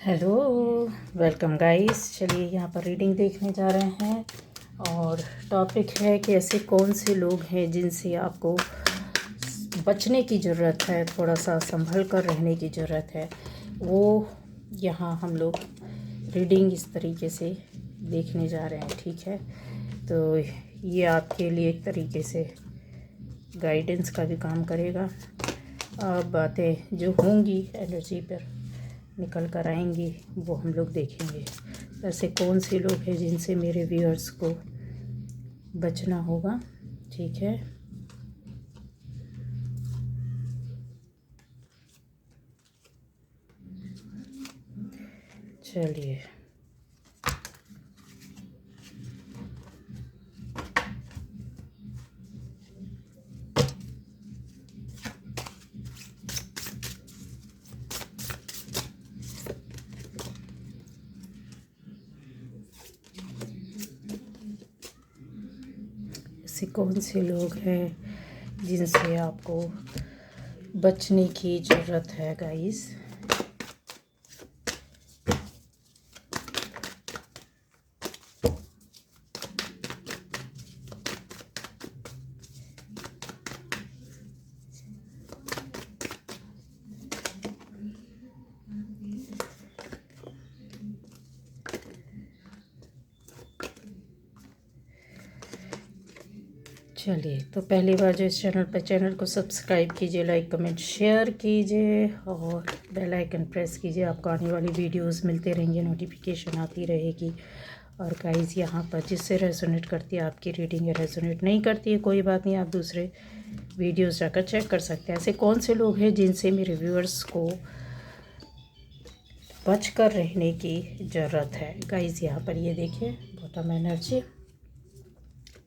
Hello, welcome guys. चलिए यहाँ पर रीडिंग देखने जा रहे हैं और टॉपिक है कि ऐसे कौन से लोग हैं जिनसे आपको बचने की ज़रूरत है, थोड़ा सा संभल कर रहने की ज़रूरत है। वो यहाँ हम लोग रीडिंग इस तरीके से देखने जा रहे हैं, ठीक है। तो ये आपके लिए एक तरीके से गाइडेंस का भी काम करेगा। अब बातें जो होंगी एनर्जी पर निकल कर आएंगी वो हम लोग देखेंगे। ऐसे कौन से लोग हैं जिनसे मेरे व्यूअर्स को बचना होगा, ठीक है। चलिए ऐसे कौन से लोग हैं जिनसे आपको बचने की ज़रूरत है गाइस। चलिए, तो पहली बार जो इस चैनल को सब्सक्राइब कीजिए, लाइक कमेंट शेयर कीजिए और बेल आइकन प्रेस कीजिए। आपको आने वाली वीडियोस मिलते रहेंगे, नोटिफिकेशन आती रहेगी। और गाइस यहाँ पर जिससे रेजोनेट करती है आपकी रीडिंग, या रेजोनेट नहीं करती है कोई बात नहीं, आप दूसरे वीडियोस जाकर चेक कर सकते हैं। ऐसे कौन से लोग हैं जिनसे मेरे व्यूअर्स को बच कर रहने की ज़रूरत है गाइस। यहाँ पर ये देखिए बॉटम एनर्जी,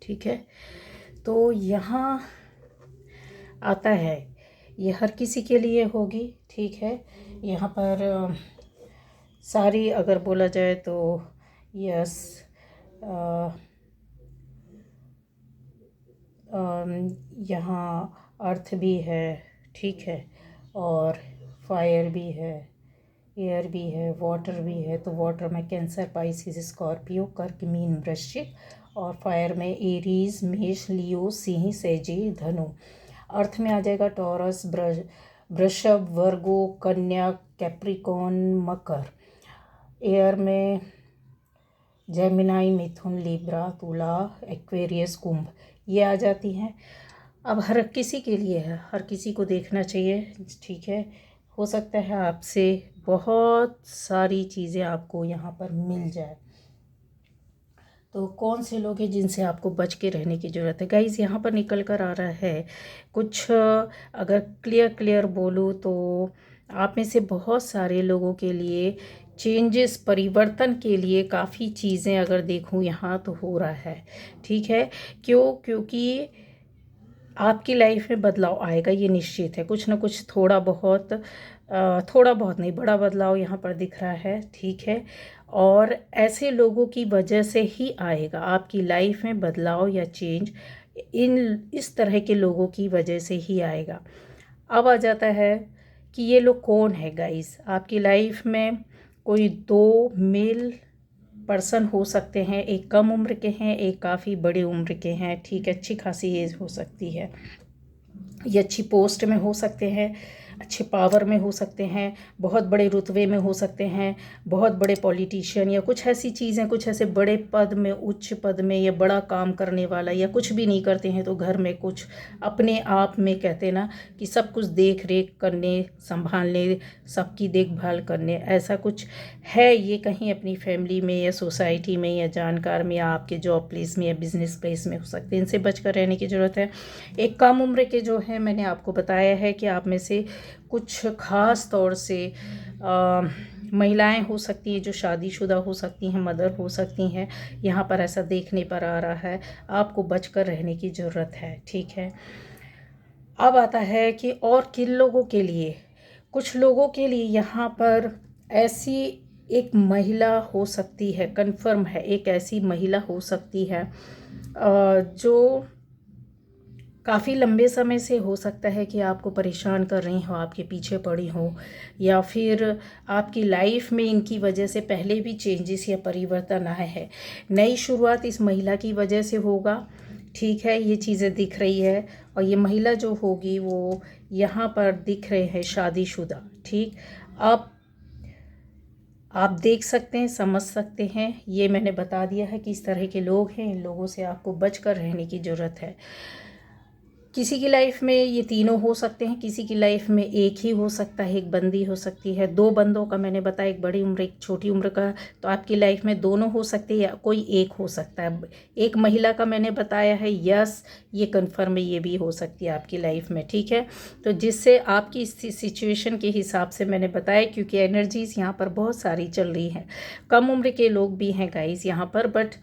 ठीक है। तो यहाँ आता है, ये हर किसी के लिए होगी, ठीक है। यहाँ पर सारी अगर बोला जाए तो यस, यहाँ अर्थ भी है, ठीक है, और फायर भी है, एयर भी है, वाटर भी है। तो वाटर में कैंसर, पाइसिस, स्कॉर्पियो, कर्क, मीन, वृश्चिक, और फायर में एरीज, मेष, लियो, सिंह, सेजी, धनु। अर्थ में आ जाएगा टॉरस, वृषभ, वर्गो, कन्या, कैप्रिकॉन, मकर। एयर में जेमिनाई, मिथुन, लिब्रा, तुला, एक्वेरियस, कुंभ, ये आ जाती हैं। अब हर किसी के लिए है, हर किसी को देखना चाहिए, ठीक है। हो सकता है आपसे बहुत सारी चीज़ें आपको यहाँ पर मिल जाए। तो कौन से लोग हैं जिनसे आपको बच के रहने की ज़रूरत है गाइज़। यहाँ पर निकल कर आ रहा है कुछ, अगर क्लियर बोलूँ तो आप में से बहुत सारे लोगों के लिए चेंजेस, परिवर्तन के लिए काफ़ी चीज़ें अगर देखूँ यहाँ तो हो रहा है, ठीक है। क्योंकि आपकी लाइफ में बदलाव आएगा, ये निश्चित है। कुछ ना कुछ थोड़ा बहुत नहीं, बड़ा बदलाव यहाँ पर दिख रहा है, ठीक है। और ऐसे लोगों की वजह से ही आएगा आपकी लाइफ में बदलाव या चेंज, इस तरह के लोगों की वजह से ही आएगा। अब आ जाता है कि ये लोग कौन है गाइस। आपकी लाइफ में कोई दो मेल पर्सन हो सकते हैं, एक कम उम्र के हैं, एक काफ़ी बड़े उम्र के हैं, ठीक है। अच्छी खासी एज हो सकती है, ये अच्छी पोस्ट में हो सकते हैं, अच्छे पावर में हो सकते हैं, बहुत बड़े रुतबे में हो सकते हैं, बहुत बड़े पॉलिटिशियन, या कुछ ऐसी चीज़ें, कुछ ऐसे बड़े पद में, उच्च पद में, या बड़ा काम करने वाला, या कुछ भी नहीं करते हैं तो घर में कुछ अपने आप में, कहते ना कि सब कुछ देख रेख करने, संभालने, सबकी देखभाल करने, ऐसा कुछ है। ये कहीं अपनी फैमिली में या सोसाइटी में या जानकार में या आपके जॉब प्लेस में या बिजनेस प्लेस में हो सकते हैं। इनसे बचकर रहने की ज़रूरत है। एक कम उम्र के जो है, मैंने आपको बताया है कि आप में से कुछ ख़ास तौर से महिलाएं हो सकती हैं जो शादीशुदा हो सकती हैं, मदर हो सकती हैं। यहाँ पर ऐसा देखने पर आ रहा है, आपको बचकर रहने की ज़रूरत है, ठीक है। अब आता है कि और किन लोगों के लिए, कुछ लोगों के लिए यहाँ पर ऐसी एक महिला हो सकती है, कन्फर्म है, एक ऐसी महिला हो सकती है जो काफ़ी लंबे समय से हो सकता है कि आपको परेशान कर रही हो, आपके पीछे पड़ी हो, या फिर आपकी लाइफ में इनकी वजह से पहले भी चेंजेस या परिवर्तन आए हैं। नई शुरुआत इस महिला की वजह से होगा, ठीक है, ये चीज़ें दिख रही है। और ये महिला जो होगी वो यहाँ पर दिख रहे हैं शादीशुदा, ठीक। आप देख सकते हैं, समझ सकते हैं, ये मैंने बता दिया है कि इस तरह के लोग हैं, इन लोगों से आपको बचकर रहने की ज़रूरत है। किसी की लाइफ में ये तीनों हो सकते हैं, किसी की लाइफ में एक ही हो सकता है, एक बंदी हो सकती है। दो बंदों का मैंने बताया, एक बड़ी उम्र एक छोटी उम्र का, तो आपकी लाइफ में दोनों हो सकते हैं या कोई एक हो सकता है। एक महिला का मैंने बताया है, यस ये कन्फर्म है, ये भी हो सकती है आपकी लाइफ में, ठीक है। तो जिससे आपकी सिचुएशन के हिसाब से मैंने बताया, क्योंकि एनर्जीज़ यहाँ पर बहुत सारी चल रही हैं। कम उम्र के लोग भी हैं गाइस यहाँ पर, बट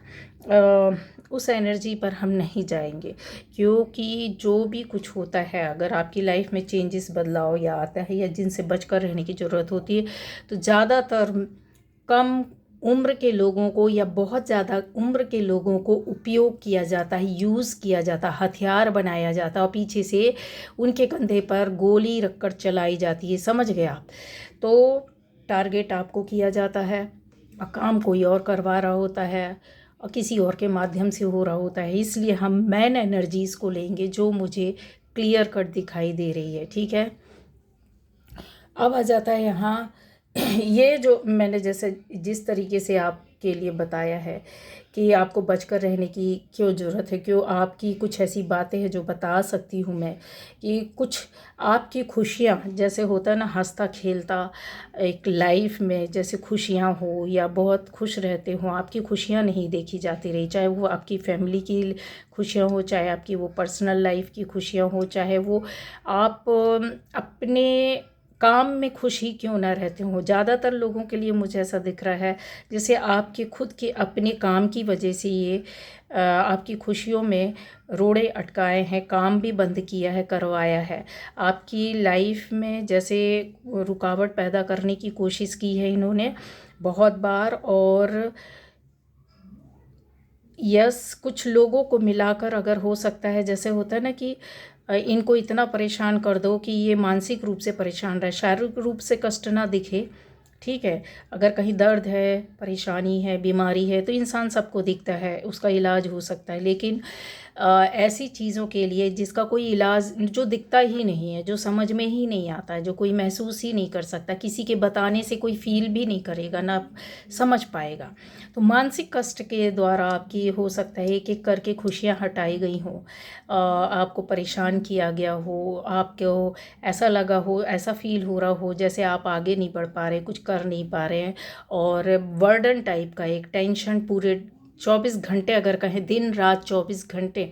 उस एनर्जी पर हम नहीं जाएंगे, क्योंकि जो भी कुछ होता है, अगर आपकी लाइफ में चेंजेस बदलाव या आता है या जिनसे बचकर रहने की ज़रूरत होती है, तो ज़्यादातर कम उम्र के लोगों को या बहुत ज़्यादा उम्र के लोगों को उपयोग किया जाता है, यूज़ किया जाता है, हथियार बनाया जाता है और पीछे से उनके कंधे पर गोली रखकर चलाई जाती है, समझ गए आप। तो टारगेट आपको किया जाता है और काम कोई और करवा रहा होता है और किसी और के माध्यम से हो रहा होता है। इसलिए हम मैन एनर्जीज़ को लेंगे जो मुझे क्लियर कट दिखाई दे रही है, ठीक है। अब आ जाता है यहाँ ये जो मैंने जैसे जिस तरीके से आपके लिए बताया है कि आपको बचकर रहने की क्यों ज़रूरत है, क्यों आपकी कुछ ऐसी बातें हैं जो बता सकती हूँ मैं, कि कुछ आपकी खुशियाँ, जैसे होता है ना हंसता खेलता एक लाइफ में, जैसे खुशियाँ हो या बहुत खुश रहते हो, आपकी खुशियाँ नहीं देखी जाती रही, चाहे वो आपकी फैमिली की खुशियाँ हो, चाहे आपकी वो पर्सनल लाइफ की खुशियाँ हो, चाहे वो आप अपने काम में खुश ही क्यों ना रहते हो। ज़्यादातर लोगों के लिए मुझे ऐसा दिख रहा है जैसे आपके खुद के अपने काम की वजह से ये आपकी खुशियों में रोड़े अटकाए हैं, काम भी बंद किया है, करवाया है। आपकी लाइफ में जैसे रुकावट पैदा करने की कोशिश की है इन्होंने बहुत बार। और यस, कुछ लोगों को मिलाकर अगर हो सकता है, जैसे होता है ना कि इनको इतना परेशान कर दो कि ये मानसिक रूप से परेशान रहे, शारीरिक रूप से कष्ट ना दिखे, ठीक है। अगर कहीं दर्द है, परेशानी है, बीमारी है, तो इंसान सबको दिखता है, उसका इलाज हो सकता है। लेकिन ऐसी चीज़ों के लिए जिसका कोई इलाज, जो दिखता ही नहीं है, जो समझ में ही नहीं आता है, जो कोई महसूस ही नहीं कर सकता, किसी के बताने से कोई फील भी नहीं करेगा, ना समझ पाएगा, तो मानसिक कष्ट के द्वारा आपकी हो सकता है एक एक करके खुशियाँ हटाई गई हों, आपको परेशान किया गया हो, आपको ऐसा लगा हो, ऐसा फील हो रहा हो जैसे आप आगे नहीं बढ़ पा रहे, कुछ कर नहीं पा रहे हैं, और बर्डन टाइप का एक टेंशन पूरे 24 घंटे, अगर कहें दिन रात 24 घंटे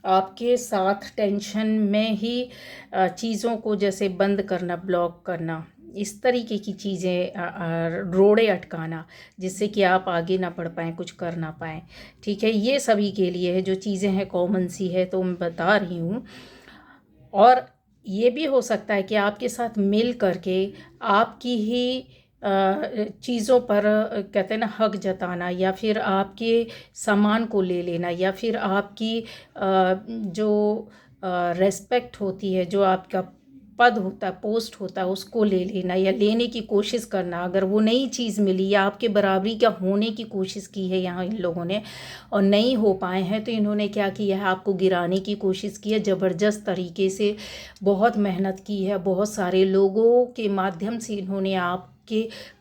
आपके साथ टेंशन में ही चीज़ों को जैसे बंद करना, ब्लॉक करना, इस तरीके की चीज़ें, रोड़े अटकाना, जिससे कि आप आगे ना बढ़ पाएँ, कुछ कर ना पाएँ, ठीक है। ये सभी के लिए है, जो चीज़ें हैं कॉमन सी है, तो मैं बता रही हूँ। और ये भी हो सकता है कि आपके साथ मिल करके आपकी ही चीज़ों पर कहते हैं ना हक जताना, या फिर आपके सामान को ले लेना, या फिर आपकी जो रेस्पेक्ट होती है, जो आपका पद होता है, पोस्ट होता है, उसको ले लेना या लेने की कोशिश करना। अगर वो नई चीज़ मिली या आपके बराबरी का होने की कोशिश की है यहाँ इन लोगों ने और नहीं हो पाए हैं, तो इन्होंने क्या किया है, आपको गिराने की कोशिश की है ज़बरदस्त तरीके से, बहुत मेहनत की है, बहुत सारे लोगों के माध्यम से इन्होंने आपके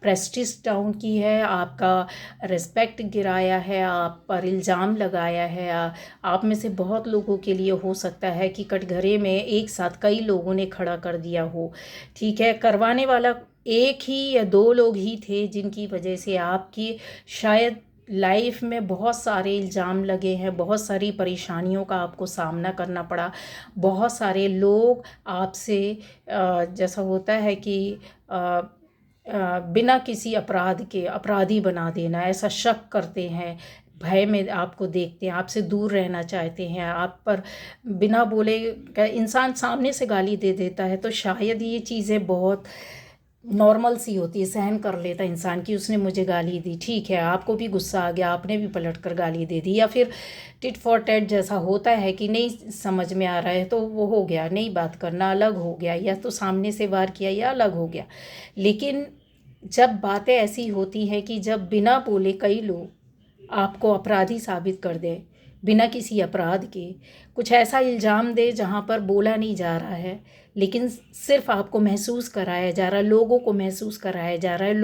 प्रेस्टीज डाउन की है, आपका रिस्पेक्ट गिराया है, आप पर इल्ज़ाम लगाया है। आप में से बहुत लोगों के लिए हो सकता है कि कटघरे में एक साथ कई लोगों ने खड़ा कर दिया हो, ठीक है। करवाने वाला एक ही या दो लोग ही थे, जिनकी वजह से आपकी शायद लाइफ में बहुत सारे इल्ज़ाम लगे हैं, बहुत सारी परेशानियों का आपको सामना करना पड़ा। बहुत सारे लोग आपसे जैसा होता है कि बिना किसी अपराध के अपराधी बना देना, ऐसा शक करते हैं, भय में आपको देखते हैं, आपसे दूर रहना चाहते हैं, आप पर बिना बोले इंसान सामने से गाली दे देता है। तो शायद ये चीज़ें बहुत नॉर्मल सी होती है, सहन कर लेता इंसान कि उसने मुझे गाली दी, ठीक है, आपको भी गुस्सा आ गया, आपने भी पलट कर गाली दे दी, या फिर टिट फॉर टैट जैसा होता है कि नहीं समझ में आ रहा है तो वो हो गया, नहीं बात करना अलग हो गया, या तो सामने से वार किया या अलग हो गया। लेकिन जब बातें ऐसी होती हैं कि जब बिना बोले कई लोग आपको अपराधी साबित कर दें, बिना किसी अपराध के कुछ ऐसा इल्ज़ाम दे जहाँ पर बोला नहीं जा रहा है, लेकिन सिर्फ आपको महसूस कराया जा रहा है, लोगों को महसूस कराया जा रहा है,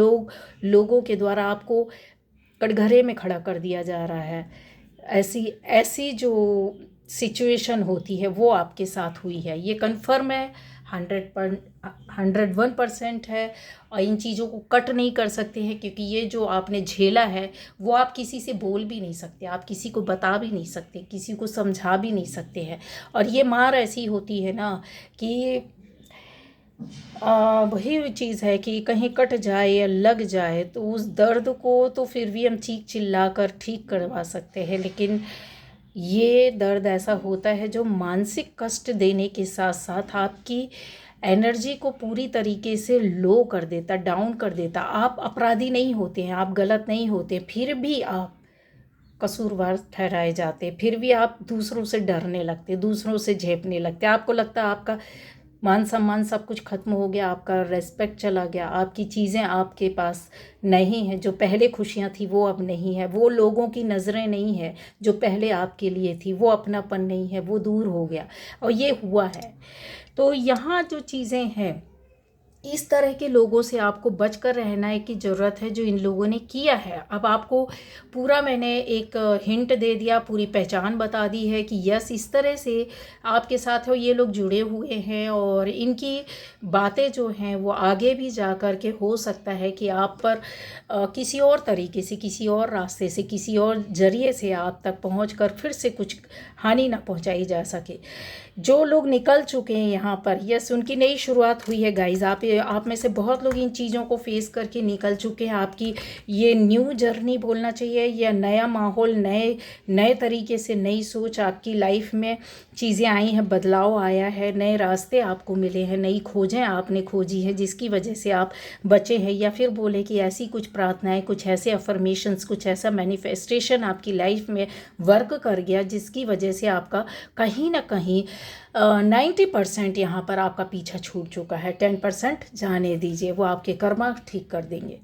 लोगों के द्वारा आपको कटघरे में खड़ा कर दिया जा रहा है, ऐसी ऐसी जो सिचुएशन होती है वो आपके साथ हुई है, ये कन्फर्म है, 101% है। और इन चीज़ों को कट नहीं कर सकते हैं, क्योंकि ये जो आपने झेला है वो आप किसी से बोल भी नहीं सकते, आप किसी को बता भी नहीं सकते, किसी को समझा भी नहीं सकते हैं। और ये मार ऐसी होती है ना कि वही चीज़ है कि कहीं कट जाए या लग जाए तो उस दर्द को तो फिर भी हम चीख चिल्ला कर ठीक करवा सकते हैं, लेकिन ये दर्द ऐसा होता है जो मानसिक कष्ट देने के साथ साथ आपकी एनर्जी को पूरी तरीके से लो कर देता, डाउन कर देता। आप अपराधी नहीं होते हैं, आप गलत नहीं होते, फिर भी आप कसूरवार ठहराए जाते, फिर भी आप दूसरों से डरने लगते, दूसरों से झेपने लगते, आपको लगता है आपका मान सम्मान सब कुछ खत्म हो गया, आपका रेस्पेक्ट चला गया, आपकी चीज़ें आपके पास नहीं हैं, जो पहले खुशियाँ थी वो अब नहीं है, वो लोगों की नज़रें नहीं है जो पहले आपके लिए थी, वो अपनापन नहीं है, वो दूर हो गया, और ये हुआ है। तो यहाँ जो चीज़ें हैं, इस तरह के लोगों से आपको बचकर रहना की ज़रूरत है जो इन लोगों ने किया है। अब आपको पूरा मैंने एक हिंट दे दिया, पूरी पहचान बता दी है कि यस इस तरह से आपके साथ हो ये लोग जुड़े हुए हैं, और इनकी बातें जो हैं वो आगे भी जा कर के हो सकता है कि आप पर किसी और तरीके से, किसी और रास्ते से, किसी और ज़रिए से आप तक पहुँच कर फिर से कुछ हानि ना पहुँचाई जा सके। जो लोग निकल चुके हैं यहाँ पर, यस उनकी नई शुरुआत हुई है गाइज़। आप में से बहुत लोग इन चीज़ों को फेस करके निकल चुके हैं। आपकी ये न्यू जर्नी बोलना चाहिए, या नया माहौल, नए नए तरीके से नई सोच आपकी लाइफ में चीज़ें आई हैं, बदलाव आया है, नए रास्ते आपको मिले हैं, नई खोजें आपने खोजी है जिसकी वजह से आप बचे हैं, या फिर बोले कि ऐसी कुछ प्रार्थनाएं, कुछ ऐसे अफर्मेशंस, कुछ ऐसा मैनिफेस्टेशन आपकी लाइफ में वर्क कर गया जिसकी वजह से आपका कहीं ना कहीं 90% यहाँ पर आपका पीछा छूट चुका है। 10% जाने दीजिए, वो आपके कर्मा ठीक कर देंगे।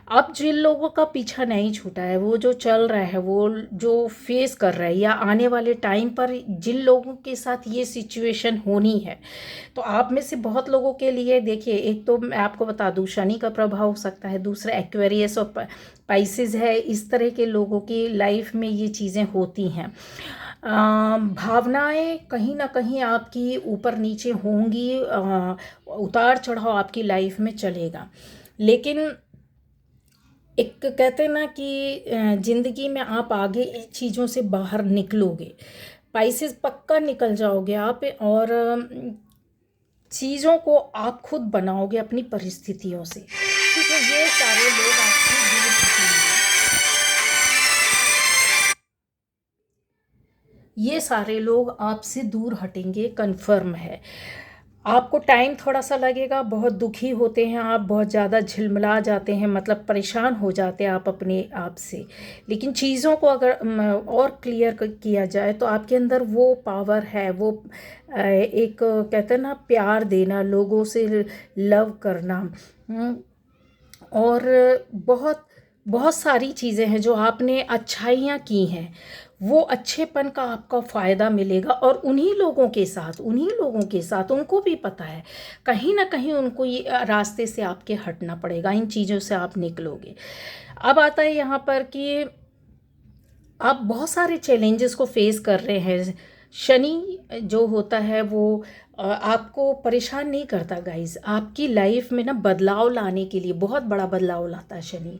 अब जिन लोगों का पीछा नहीं छूटा है, वो जो चल रहा है, वो जो फेस कर रहा है, या आने वाले टाइम पर जिन लोगों के साथ ये सिचुएशन होनी है, तो आप में से बहुत लोगों के लिए देखिए, एक तो मैं आपको बता दूं शनि का प्रभाव हो सकता है, दूसरा एक्वेरियस और पाइसेस है, इस तरह के लोगों की लाइफ में ये चीज़ें होती हैं। भावनाएं कहीं ना कहीं आपकी ऊपर नीचे होंगी, उतार चढ़ाव आपकी लाइफ में चलेगा, लेकिन एक कहते हैं ना कि ज़िंदगी में आप आगे इन चीज़ों से बाहर निकलोगे, पाइसेस पक्का निकल जाओगे आप, और चीज़ों को आप खुद बनाओगे अपनी परिस्थितियों से, ठीक है। ये सारे लोग आपसे दूर हटेंगे, ये सारे लोग आपसे दूर हटेंगे, कन्फर्म है। आपको टाइम थोड़ा सा लगेगा, बहुत दुखी होते हैं आप, बहुत ज़्यादा झिलमिला जाते हैं, मतलब परेशान हो जाते हैं आप अपने आप से, लेकिन चीज़ों को अगर और क्लियर किया जाए तो आपके अंदर वो पावर है, वो एक कहते हैं ना प्यार देना, लोगों से लव करना, और बहुत बहुत सारी चीज़ें हैं जो आपने अच्छाइयाँ की हैं, वो अच्छेपन का आपका फ़ायदा मिलेगा। और उन्हीं लोगों के साथ उनको भी पता है, कहीं ना कहीं उनको ये रास्ते से आपके हटना पड़ेगा, इन चीज़ों से आप निकलोगे। अब आता है यहाँ पर कि आप बहुत सारे चैलेंजेस को फेस कर रहे हैं। शनि जो होता है वो आपको परेशान नहीं करता गाइस, आपकी लाइफ में ना बदलाव लाने के लिए बहुत बड़ा बदलाव लाता है शनि।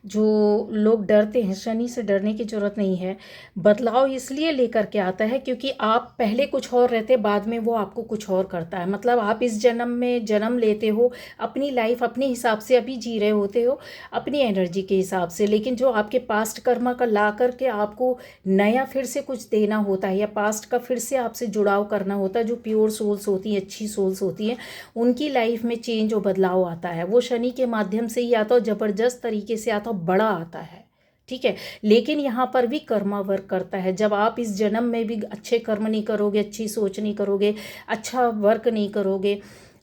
जो लोग डरते हैं, शनि से डरने की ज़रूरत नहीं है। बदलाव इसलिए लेकर के आता है क्योंकि आप पहले कुछ और रहते, बाद में वो आपको कुछ और करता है। मतलब आप इस जन्म में जन्म लेते हो, अपनी लाइफ अपने हिसाब से अभी जी रहे होते हो, अपनी एनर्जी के हिसाब से, लेकिन जो आपके पास्ट कर्मा का ला करके आपको नया फिर से कुछ देना होता है, या पास्ट का फिर से आपसे जुड़ाव करना होता है, जो प्योर सोल्स होती हैं, अच्छी सोल्स होती हैं, उनकी लाइफ में चेंज और बदलाव आता है। वो शनि के माध्यम से ही आता हो, ज़बरदस्त तरीके से आता हो, बड़ा आता है, ठीक है। लेकिन यहाँ पर भी कर्मा वर्क करता है। जब आप इस जन्म में भी अच्छे कर्म नहीं करोगे, अच्छी सोच नहीं करोगे, अच्छा वर्क नहीं करोगे,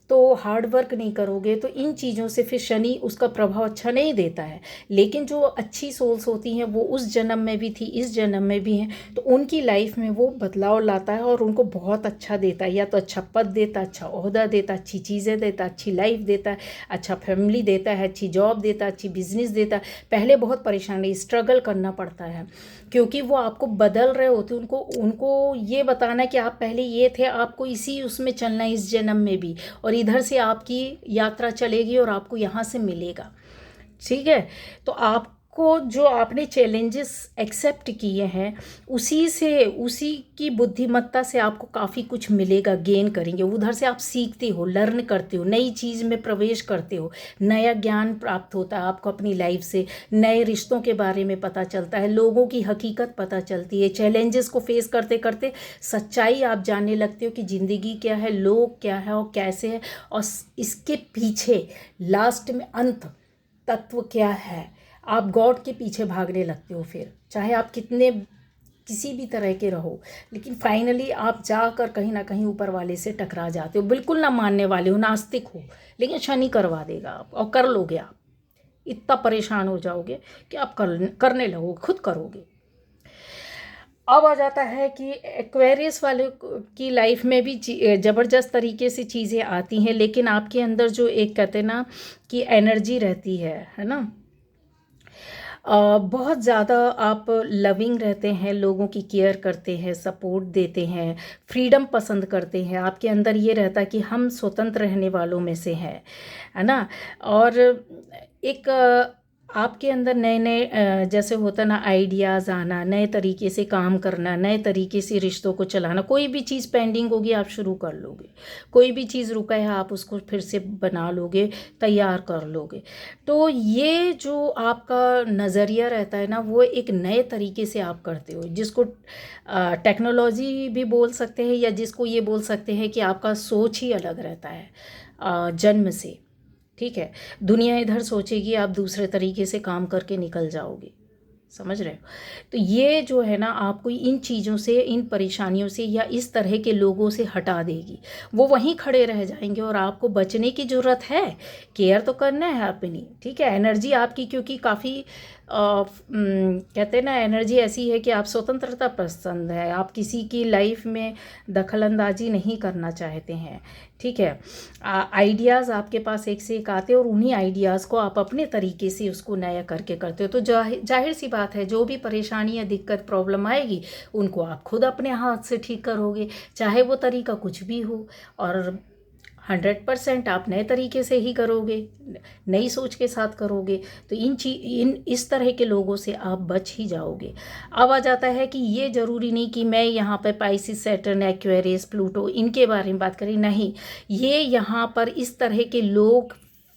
तो हार्ड वर्क नहीं करोगे, तो इन चीज़ों से फिर शनि उसका प्रभाव अच्छा नहीं देता है। लेकिन जो अच्छी सोल्स होती हैं वो उस जन्म में भी थी, इस जन्म में भी हैं, तो उनकी लाइफ में वो बदलाव लाता है और उनको बहुत अच्छा देता है। या तो अच्छा पद देता, अच्छा ओहदा देता, अच्छी चीज़ें देता, अच्छी लाइफ देता है, अच्छा फैमिली देता है, अच्छी जॉब देता, अच्छी बिजनेस देता है। पहले बहुत परेशानी, स्ट्रगल करना पड़ता है, क्योंकि वो आपको बदल रहे होते। उनको उनको ये बताना कि आप पहले ये थे, आपको इसी उसमें चलना है इस जन्म में भी, और इधर से आपकी यात्रा चलेगी और आपको यहाँ से मिलेगा, ठीक है। तो आपको जो आपने चैलेंजेस एक्सेप्ट किए हैं, उसी से, उसी की बुद्धिमत्ता से आपको काफ़ी कुछ मिलेगा, गेन करेंगे। उधर से आप सीखते हो, लर्न करते हो, नई चीज़ में प्रवेश करते हो, नया ज्ञान प्राप्त होता है आपको अपनी लाइफ से, नए रिश्तों के बारे में पता चलता है, लोगों की हकीकत पता चलती है। चैलेंजेस को फेस करते करते सच्चाई आप जानने लगते हो कि ज़िंदगी क्या है, लोग क्या है और कैसे है, और इसके पीछे लास्ट में अंत तत्व क्या है। आप गॉड के पीछे भागने लगते हो, फिर चाहे आप कितने किसी भी तरह के रहो, लेकिन फाइनली आप जाकर कहीं ना कहीं ऊपर वाले से टकरा जाते हो। बिल्कुल ना मानने वाले हो, नास्तिक हो, लेकिन शनि करवा देगा आप, और कर लोगे आप। इतना परेशान हो जाओगे कि आप करने लगोगे, खुद करोगे। अब आ जाता है कि एक्वेरियस वाले की लाइफ में भी ज़बरदस्त तरीके से चीज़ें आती हैं, लेकिन आपके अंदर जो एक कहते हैं ना कि एनर्जी रहती है ना, बहुत ज़्यादा आप लविंग रहते हैं, लोगों की केयर करते हैं, सपोर्ट देते हैं, फ्रीडम पसंद करते हैं। आपके अंदर ये रहता है कि हम स्वतंत्र रहने वालों में से हैं, है ना। और एक आपके अंदर नए नए जैसे होता ना आइडियाज़ आना, नए तरीके से काम करना, नए तरीके से रिश्तों को चलाना। कोई भी चीज़ पेंडिंग होगी आप शुरू कर लोगे, कोई भी चीज़ रुका है आप उसको फिर से बना लोगे, तैयार कर लोगे। तो ये जो आपका नज़रिया रहता है ना, वो एक नए तरीके से आप करते हो, जिसको टेक्नोलॉजी भी बोल सकते हैं, या जिसको ये बोल सकते हैं कि आपका सोच ही अलग रहता है जन्म से, ठीक है। दुनिया इधर सोचेगी, आप दूसरे तरीके से काम करके निकल जाओगे, समझ रहे हो। तो ये जो है ना, आपको इन चीज़ों से, इन परेशानियों से या इस तरह के लोगों से हटा देगी। वो वहीं खड़े रह जाएंगे और आपको बचने की ज़रूरत है, केयर तो करना है अपनी, ठीक है। एनर्जी आपकी क्योंकि काफ़ी कहते हैं ना, एनर्जी ऐसी है कि आप स्वतंत्रता पसंद है, आप किसी की लाइफ में दखल अंदाजी नहीं करना चाहते हैं, ठीक है। आइडियाज़ आपके पास एक से एक आते हैं और उन्हीं आइडियाज़ को आप अपने तरीके से उसको नया करके करते हो। तो जाहिर सी बात है, जो भी परेशानी या दिक्कत प्रॉब्लम आएगी, उनको आप खुद अपने हाथ से ठीक करोगे, चाहे वो तरीका कुछ भी हो। और 100% आप नए तरीके से ही करोगे, नई सोच के साथ करोगे, तो इन इस तरह के लोगों से आप बच ही जाओगे। अब आ जाता है कि ये ज़रूरी नहीं कि मैं यहाँ पर पाइसिस, सैटर्न, एक्वेरियस, प्लूटो इनके बारे में बात करें, नहीं। ये यहाँ पर इस तरह के लोग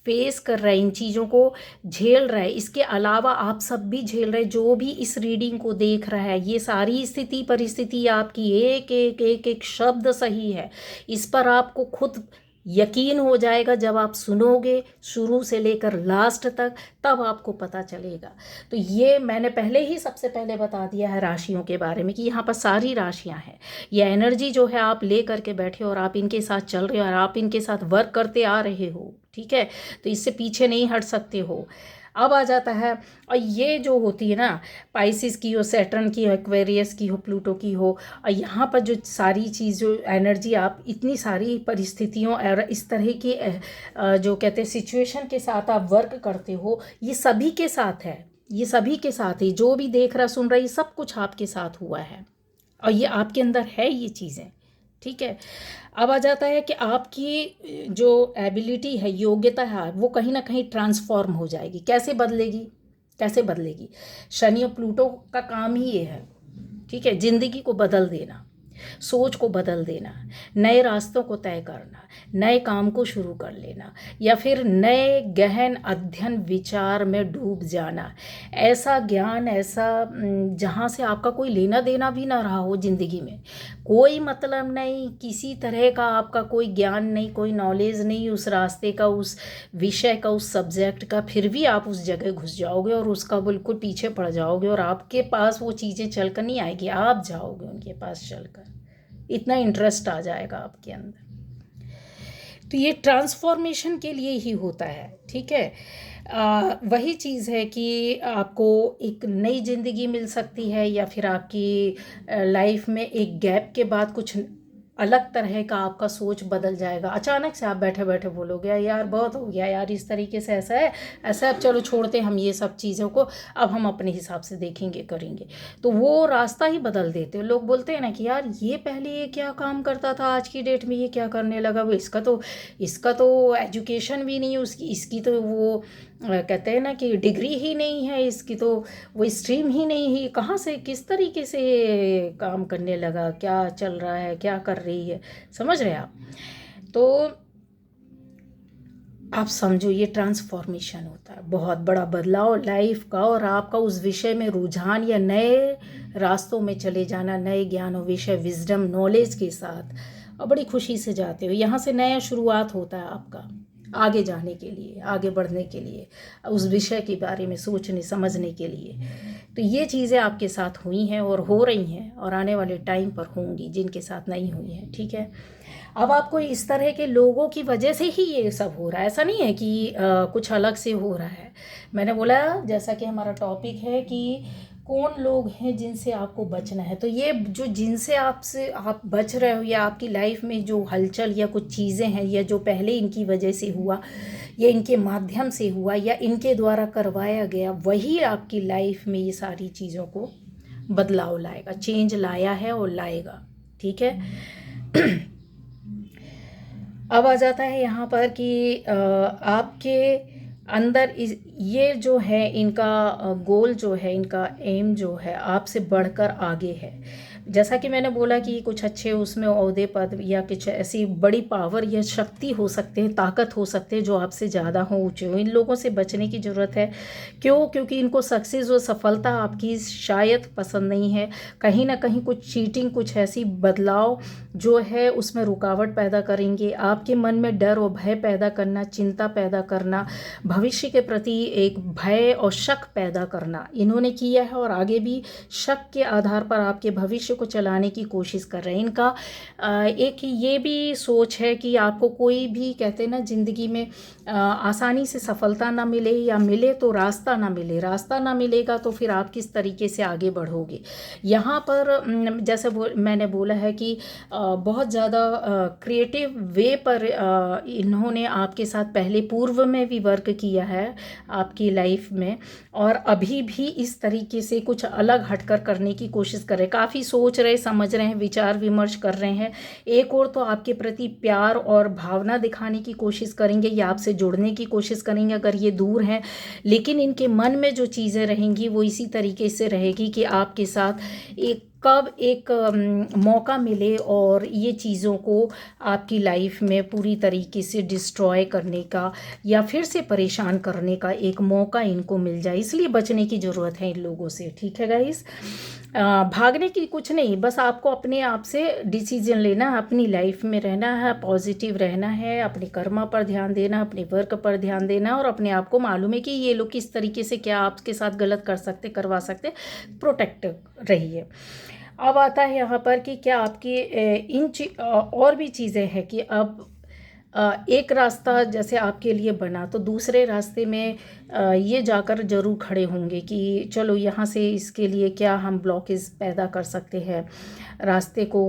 फेस कर रहे हैं, इन चीज़ों को झेल रहे हैं। इसके अलावा आप सब भी झेल रहे हैं, जो भी इस रीडिंग को देख रहा है। ये सारी स्थिति परिस्थिति आपकी एक एक एक एक शब्द सही है, इस पर आपको खुद यकीन हो जाएगा जब आप सुनोगे शुरू से लेकर लास्ट तक, तब आपको पता चलेगा। तो ये मैंने पहले ही सबसे पहले बता दिया है राशियों के बारे में कि यहाँ पर सारी राशियाँ हैं। ये एनर्जी जो है आप ले करके बैठे और आप इनके साथ चल रहे हो और आप इनके साथ वर्क करते आ रहे हो, ठीक है। तो इससे पीछे नहीं हट सकते हो। अब आ जाता है, और ये जो होती है ना, पाइसिस की हो, सैटर्न की हो, एक्वेरियस की हो, प्लूटो की हो, और यहाँ पर जो सारी चीज़, जो एनर्जी आप इतनी सारी परिस्थितियों और इस तरह की जो कहते हैं सिचुएशन के साथ आप वर्क करते हो, ये सभी के साथ है, ये सभी के साथ है। जो भी देख रहा सुन रहा, ये सब कुछ आपके साथ हुआ है और ये आपके अंदर है ये चीज़ें, ठीक है। अब आ जाता है कि आपकी जो एबिलिटी है, योग्यता है, वो कहीं ना कहीं ट्रांसफॉर्म हो जाएगी। कैसे बदलेगी, कैसे बदलेगी? शनि और प्लूटो का काम ही ये है, ठीक है, ज़िंदगी को बदल देना, सोच को बदल देना, नए रास्तों को तय करना, नए काम को शुरू कर लेना, या फिर नए गहन अध्ययन विचार में डूब जाना। ऐसा ज्ञान, ऐसा जहाँ से आपका कोई लेना देना भी ना रहा हो ज़िंदगी में, कोई मतलब नहीं, किसी तरह का आपका कोई ज्ञान नहीं, कोई नॉलेज नहीं उस रास्ते का, उस विषय का, उस सब्जेक्ट का, फिर भी आप उस जगह घुस जाओगे और उसका बिल्कुल पीछे पड़ जाओगे और आपके पास वो चीज़ें चलकर नहीं आएगी, आप जाओगे उनके पास चलकर। इतना इंटरेस्ट आ जाएगा आपके अंदर। तो ये ट्रांसफॉर्मेशन के लिए ही होता है, ठीक है। वही चीज़ है कि आपको एक नई ज़िंदगी मिल सकती है, या फिर आपकी लाइफ में एक गैप के बाद कुछ अलग तरह का आपका सोच बदल जाएगा। अचानक से आप बैठे बैठे बोलोगे यार बहुत हो गया यार, इस तरीके से ऐसा है, ऐसा, अब चलो छोड़ते हम ये सब चीज़ों को, अब हम अपने हिसाब से देखेंगे, करेंगे। तो वो रास्ता ही बदल देते हो। लोग बोलते हैं ना कि यार ये पहले ये क्या काम करता था, आज की डेट में ये क्या करने लगा, वो इसका तो एजुकेशन भी नहीं है, इसकी तो वो कहते हैं ना कि डिग्री ही नहीं है, इसकी तो वो स्ट्रीम ही नहीं है, कहाँ से किस तरीके से काम करने लगा, क्या चल रहा है, क्या कर रही है, समझ रहे आप? तो आप समझो ये ट्रांसफॉर्मेशन होता है, बहुत बड़ा बदलाव लाइफ का, और आपका उस विषय में रुझान या नए रास्तों में चले जाना, नए ज्ञान और विषय, विजडम, नॉलेज के साथ, और बड़ी खुशी से जाते हो। यहाँ से नया शुरुआत होता है आपका आगे जाने के लिए, आगे बढ़ने के लिए, उस विषय के बारे में सोचने समझने के लिए। तो ये चीज़ें आपके साथ हुई हैं और हो रही हैं और आने वाले टाइम पर होंगी, जिनके साथ नहीं हुई हैं, ठीक है। अब आपको इस तरह के लोगों की वजह से ही ये सब हो रहा है, ऐसा नहीं है कि कुछ अलग से हो रहा है। मैंने बोला जैसा कि हमारा टॉपिक है कि कौन लोग हैं जिनसे आपको बचना है, तो ये जो जिनसे आप बच रहे हो, या आपकी लाइफ में जो हलचल या कुछ चीज़ें हैं, या जो पहले इनकी वजह से हुआ, या इनके माध्यम से हुआ, या इनके द्वारा करवाया गया, वही आपकी लाइफ में ये सारी चीज़ों को बदलाव लाएगा, चेंज लाया है और लाएगा, ठीक है। अब आ जाता है यहाँ पर कि आपके अंदर ये जो है इनका गोल जो है, इनका एम जो है आपसे बढ़कर आगे है। जैसा कि मैंने बोला कि कुछ अच्छे उसमें ओहदे पद या कुछ ऐसी बड़ी पावर या शक्ति हो सकते हैं, ताकत हो सकते हैं जो आपसे ज़्यादा हो, ऊँचे हो। इन लोगों से बचने की ज़रूरत है। क्यों? क्योंकि इनको सक्सेस और सफलता आपकी शायद पसंद नहीं है। कहीं ना कहीं कुछ चीटिंग, कुछ ऐसी बदलाव जो है उसमें रुकावट पैदा करेंगे, आपके मन में डर और भय पैदा करना, चिंता पैदा करना, भविष्य के प्रति एक भय और शक पैदा करना इन्होंने किया है, और आगे भी शक के आधार पर आपके भविष्य को चलाने की कोशिश कर रहे हैं। इनका एक ये भी सोच है कि आपको कोई भी, कहते हैं ना, ज़िंदगी में आसानी से सफलता ना मिले, या मिले तो रास्ता ना मिले। रास्ता ना मिलेगा तो फिर आप किस तरीके से आगे बढ़ोगे। यहाँ पर जैसे मैंने बोला है कि बहुत ज़्यादा क्रिएटिव वे पर इन्होंने आपके साथ पहले पूर्व में भी वर्क किया है आपकी लाइफ में, और अभी भी इस तरीके से कुछ अलग हटकर करने की कोशिश कर रहे हैं। काफ़ी सोच रहे, समझ रहे हैं, विचार विमर्श कर रहे हैं। एक और तो आपके प्रति प्यार और भावना दिखाने की कोशिश करेंगे, या आपसे जुड़ने की कोशिश करेंगे अगर ये दूर हैं, लेकिन इनके मन में जो चीज़ें रहेंगी वो इसी तरीके से रहेगी कि आपके साथ कब एक मौका मिले और ये चीज़ों को आपकी लाइफ में पूरी तरीके से डिस्ट्रॉय करने का या फिर से परेशान करने का एक मौका इनको मिल जाए। इसलिए बचने की ज़रूरत है इन लोगों से, ठीक है गाइस। भागने की कुछ नहीं, बस आपको अपने आप से डिसीजन लेना है, अपनी लाइफ में रहना है, पॉजिटिव रहना है, अपने कर्मा पर ध्यान देना, अपने वर्क पर ध्यान देना, और अपने आप को मालूम है कि ये लोग किस तरीके से क्या आपके साथ गलत कर सकते, करवा सकते, प्रोटेक्ट रहिए। अब आता है यहाँ पर कि क्या आपकी और भी चीज़ें हैं कि अब एक रास्ता जैसे आपके लिए बना, तो दूसरे रास्ते में ये जाकर ज़रूर खड़े होंगे कि चलो यहाँ से इसके लिए क्या हम ब्लॉकेज पैदा कर सकते हैं, रास्ते को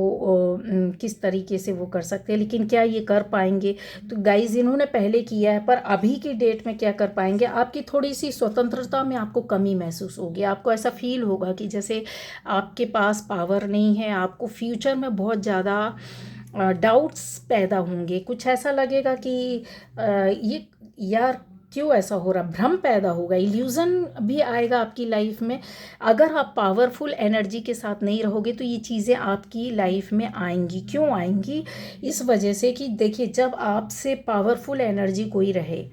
किस तरीके से वो कर सकते हैं, लेकिन क्या ये कर पाएंगे? तो गाइज इन्होंने पहले किया है, पर अभी की डेट में क्या कर पाएंगे? आपकी थोड़ी सी स्वतंत्रता में आपको कमी महसूस होगी, आपको ऐसा फील होगा कि जैसे आपके पास पावर नहीं है, आपको फ्यूचर में बहुत ज़्यादा डाउट्स पैदा होंगे, कुछ ऐसा लगेगा कि ये यार क्यों ऐसा हो रहा, भ्रम पैदा होगा, इल्यूज़न भी आएगा आपकी लाइफ में। अगर आप पावरफुल एनर्जी के साथ नहीं रहोगे तो ये चीज़ें आपकी लाइफ में आएंगी। क्यों आएंगी? इस वजह से कि देखिए, जब आपसे पावरफुल एनर्जी कोई रहे,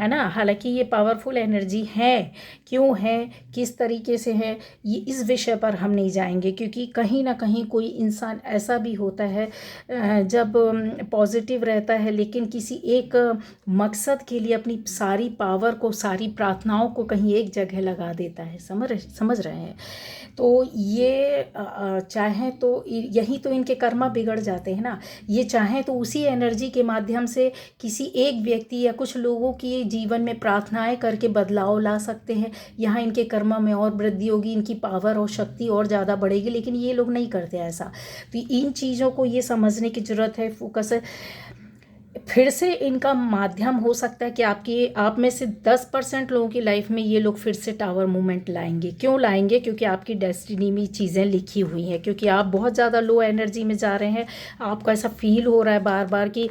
है ना, हालांकि ये पावरफुल एनर्जी है, क्यों है, किस तरीके से है, ये इस विषय पर हम नहीं जाएंगे, क्योंकि कहीं ना कहीं कोई इंसान ऐसा भी होता है जब पॉजिटिव रहता है लेकिन किसी एक मकसद के लिए अपनी सारी पावर को, सारी प्रार्थनाओं को कहीं एक जगह लगा देता है। समझ रहे हैं? तो ये चाहें तो यही तो इनके कर्मा बिगड़ जाते हैं ना। ये चाहें तो उसी एनर्जी के माध्यम से किसी एक व्यक्ति या कुछ लोगों की जीवन में प्रार्थनाएं करके बदलाव ला सकते हैं। यहाँ इनके कर्मा में और वृद्धि होगी, इनकी पावर और शक्ति और ज़्यादा बढ़ेगी, लेकिन ये लोग नहीं करते ऐसा। तो इन चीज़ों को ये समझने की ज़रूरत है, फोकस है। फिर से इनका माध्यम हो सकता है कि आप में से 10% लोगों की लाइफ में ये लोग फिर से टावर मूवमेंट लाएंगे। क्यों लाएंगे? क्योंकि आपकी डेस्टिनी में चीज़ें लिखी हुई हैं, क्योंकि आप बहुत ज़्यादा लो एनर्जी में जा रहे हैं। आपको ऐसा फील हो रहा है बार बार कि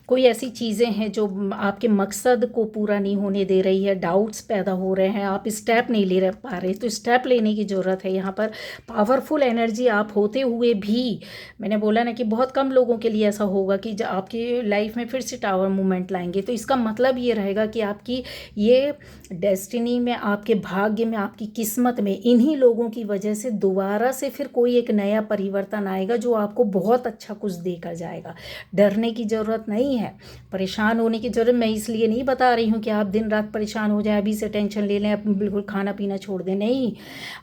कोई ऐसी चीज़ें हैं जो आपके मकसद को पूरा नहीं होने दे रही है, डाउट्स पैदा हो रहे हैं, आप स्टेप नहीं ले पा रहे। तो स्टेप लेने की ज़रूरत है। यहाँ पर पावरफुल एनर्जी आप होते हुए भी, मैंने बोला ना कि बहुत कम लोगों के लिए ऐसा होगा कि आपकी लाइफ में फिर से टावर मूवमेंट लाएंगे। तो इसका मतलब ये रहेगा कि आपकी ये डेस्टिनी में, आपके भाग्य में, आपकी किस्मत में इन्हीं लोगों की वजह से दोबारा से फिर कोई एक नया परिवर्तन आएगा जो आपको बहुत अच्छा कुछ देकर जाएगा। डरने की ज़रूरत नहीं है, परेशान होने की जरूरत, मैं इसलिए नहीं बता रही हूँ कि आप दिन रात परेशान हो जाए, अभी से टेंशन ले लें, बिल्कुल खाना पीना छोड़ दें। नहीं,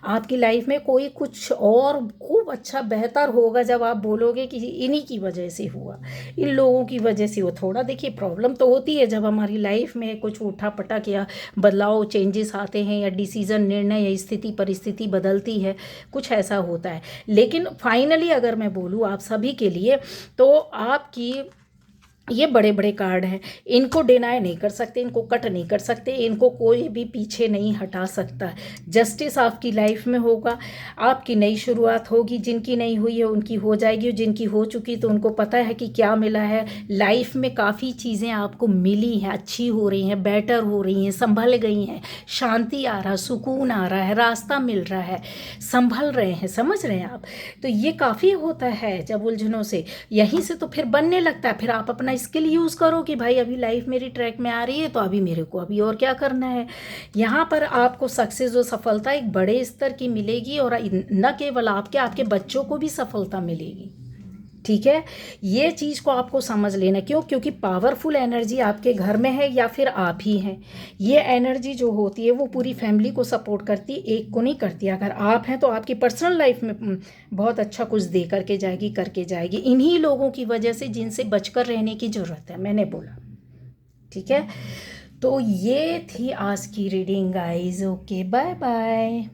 आपकी लाइफ में कोई कुछ और खूब अच्छा बेहतर होगा जब आप बोलोगे कि इन्हीं की वजह से हुआ, इन लोगों की वजह से। वो थोड़ा देखिए, प्रॉब्लम तो होती है जब हमारी लाइफ में कुछ उठा पटक या बदलाव, चेंजेस आते हैं, या डिसीज़न, निर्णय या स्थिति परिस्थिति बदलती है, कुछ ऐसा होता है। लेकिन फाइनली अगर मैं बोलूँ आप सभी के लिए, तो आपकी ये बड़े बड़े कार्ड हैं, इनको डिनाई नहीं कर सकते, इनको कट नहीं कर सकते, इनको कोई भी पीछे नहीं हटा सकता। जस्टिस आपकी लाइफ में होगा, आपकी नई शुरुआत होगी। जिनकी नहीं हुई है उनकी हो जाएगी, जिनकी हो चुकी तो उनको पता है कि क्या मिला है। लाइफ में काफ़ी चीज़ें आपको मिली हैं, अच्छी हो रही हैं, बेटर हो रही हैं, संभल गई हैं, शांति आ रहा, सुकून आ रहा है, रास्ता मिल रहा है, संभल रहे हैं। समझ रहे हैं आप? तो ये काफ़ी होता है जब उलझनों से, यहीं से तो फिर बनने लगता है। फिर आप अपना स्किल यूज़ करो कि भाई अभी लाइफ मेरी ट्रैक में आ रही है, तो अभी मेरे को अभी और क्या करना है। यहाँ पर आपको सक्सेस और सफलता एक बड़े स्तर की मिलेगी, और न केवल आपके बच्चों को भी सफलता मिलेगी। ठीक है, ये चीज़ को आपको समझ लेना। क्यों? क्योंकि पावरफुल एनर्जी आपके घर में है या फिर आप ही हैं। ये एनर्जी जो होती है वो पूरी फैमिली को सपोर्ट करती, एक को नहीं करती। अगर आप हैं तो आपकी पर्सनल लाइफ में बहुत अच्छा कुछ दे करके जाएगी इन्हीं लोगों की वजह से जिनसे बचकर रहने की ज़रूरत है, मैंने बोला। ठीक है, तो ये थी आज की reading guys. Okay, bye bye.